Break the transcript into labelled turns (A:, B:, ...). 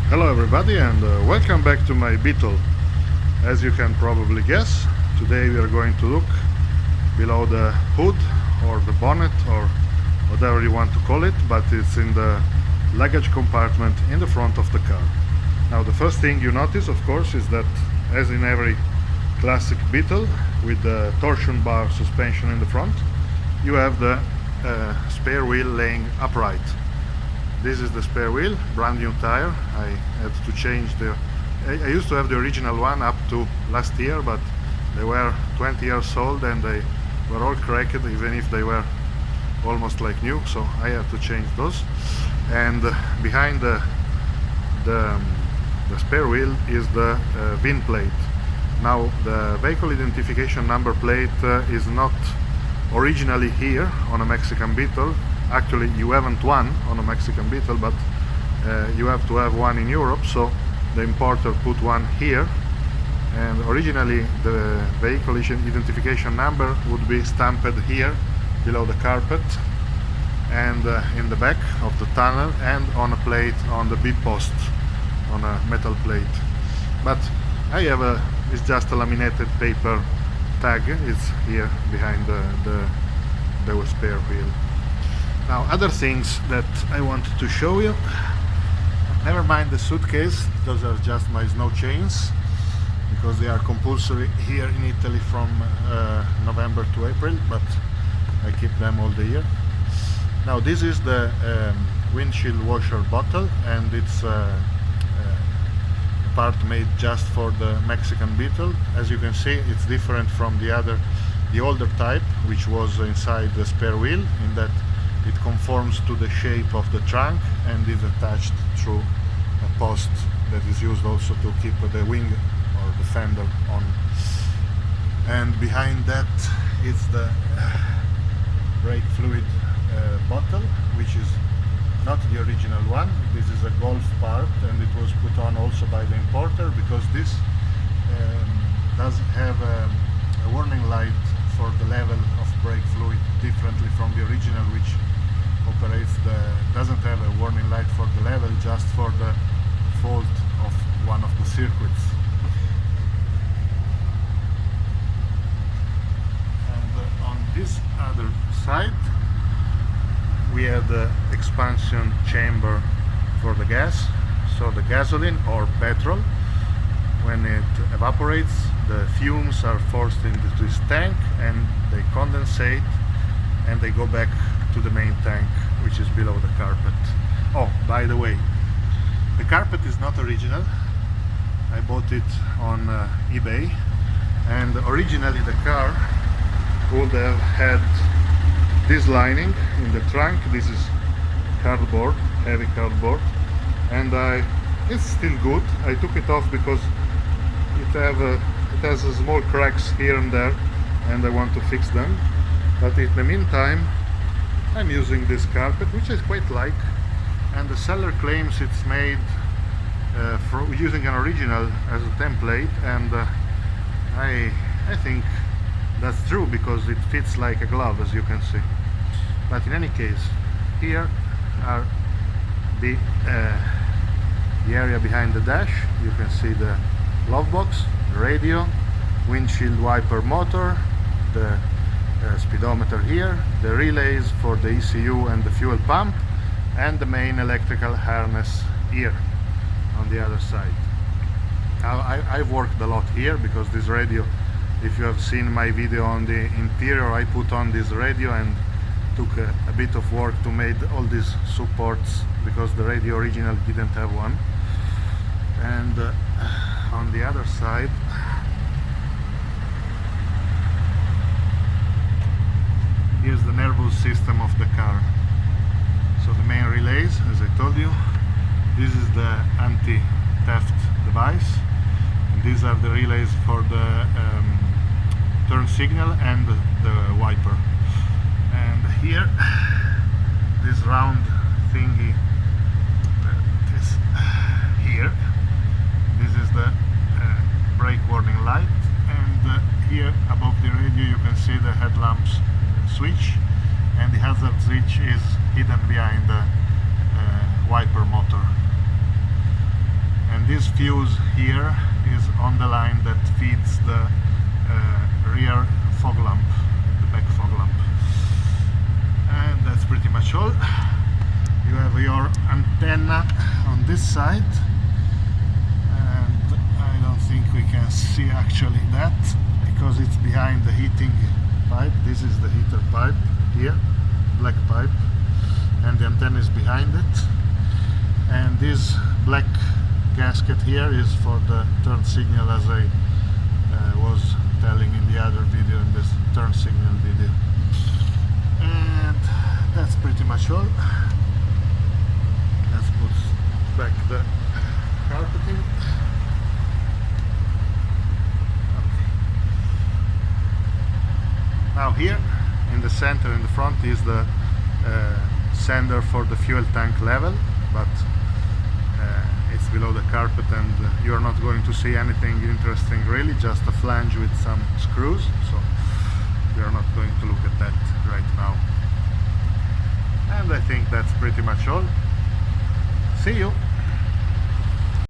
A: Hello everybody and welcome back to my beetle. As you can probably guess, today we are going to look below the hood or the bonnet or whatever you want to call it, but it's in the luggage compartment in the front of the car. Now the first thing you notice, of course, is that as in every classic beetle with the torsion bar suspension in the front, you have the spare wheel laying upright. This is the spare wheel, brand new tire. I had to change I used to have the original one up to last year, but they were 20 years old and they were all cracked, even if they were almost like new, so I had to change those. And behind the spare wheel is the VIN plate. Now the vehicle identification number plate is not originally here on a Mexican Beetle. Actually, you haven't one on a Mexican Beetle, but you have to have one in Europe, so the importer put one here. And originally the vehicle identification number would be stamped here below the carpet and in the back of the tunnel and on a plate on the bead post, on a metal plate. But I have it's just a laminated paper tag. It's here behind the spare wheel. Now, other things that I wanted to show you. Never mind the suitcase, those are just my snow chains, because they are compulsory here in Italy from November to April, but I keep them all the year. Now, this is the windshield washer bottle, and it's a part made just for the Mexican Beetle. As you can see, it's different from the older type, which was inside the spare wheel, in that it conforms to the shape of the trunk and is attached through a post that is used also to keep the wing or the fender on. And behind that is the brake fluid bottle, which is not the original one. This is a Golf part, and it was put on also by the importer because this does have a warning light for the level of brake fluid differently from the original, which doesn't have a warning light for the level, just for the fault of one of the circuits. And on this other side we have the expansion chamber for the gas. So the gasoline or petrol, when it evaporates, the fumes are forced into this tank and they condensate and they go back to the main tank, which is below the carpet. Oh, by the way, the carpet is not original. I bought it on eBay, and originally the car would have had this lining in the trunk. This is cardboard, heavy cardboard, and it's still good. I took it off because it has small cracks here and there, and I want to fix them. But in the meantime, I'm using this carpet, which I quite like, and the seller claims it's made using an original as a template, and I think that's true because it fits like a glove, as you can see. But in any case, here are the area behind the dash. You can see the glove box, the radio, windshield wiper motor, the speedometer here, the relays for the ECU and the fuel pump, and the main electrical harness here on the other side. Now, I've worked a lot here because this radio, if you have seen my video on the interior, I put on this radio and took a bit of work to make all these supports because the radio original didn't have one. And on the other side here's the nervous system of the car. So the main relays, as I told you, this is the anti-theft device, and these are the relays for the turn signal and the wiper. And here, this round thingy that is here, this is the brake warning light, and here above the radio you can see the headlamps switch, and the hazard switch is hidden behind the wiper motor. this fuse here is on the line that feeds the rear fog lamp, the back fog lamp. And that's pretty much all. You have your antenna on this side, and I don't think we can see actually that because it's behind the heating pipe. This is the heater pipe here, black pipe, and the antenna is behind it. And this black gasket here is for the turn signal, as I was telling in the other video, in this turn signal video. And that's pretty much all. Let's put back the carpeting. Okay. Now here in the center, in the front, is the sender for the fuel tank level, but it's below the carpet, and you're not going to see anything interesting really, just a flange with some screws, so we're not going to look at that right now. And I think that's pretty much all. See you!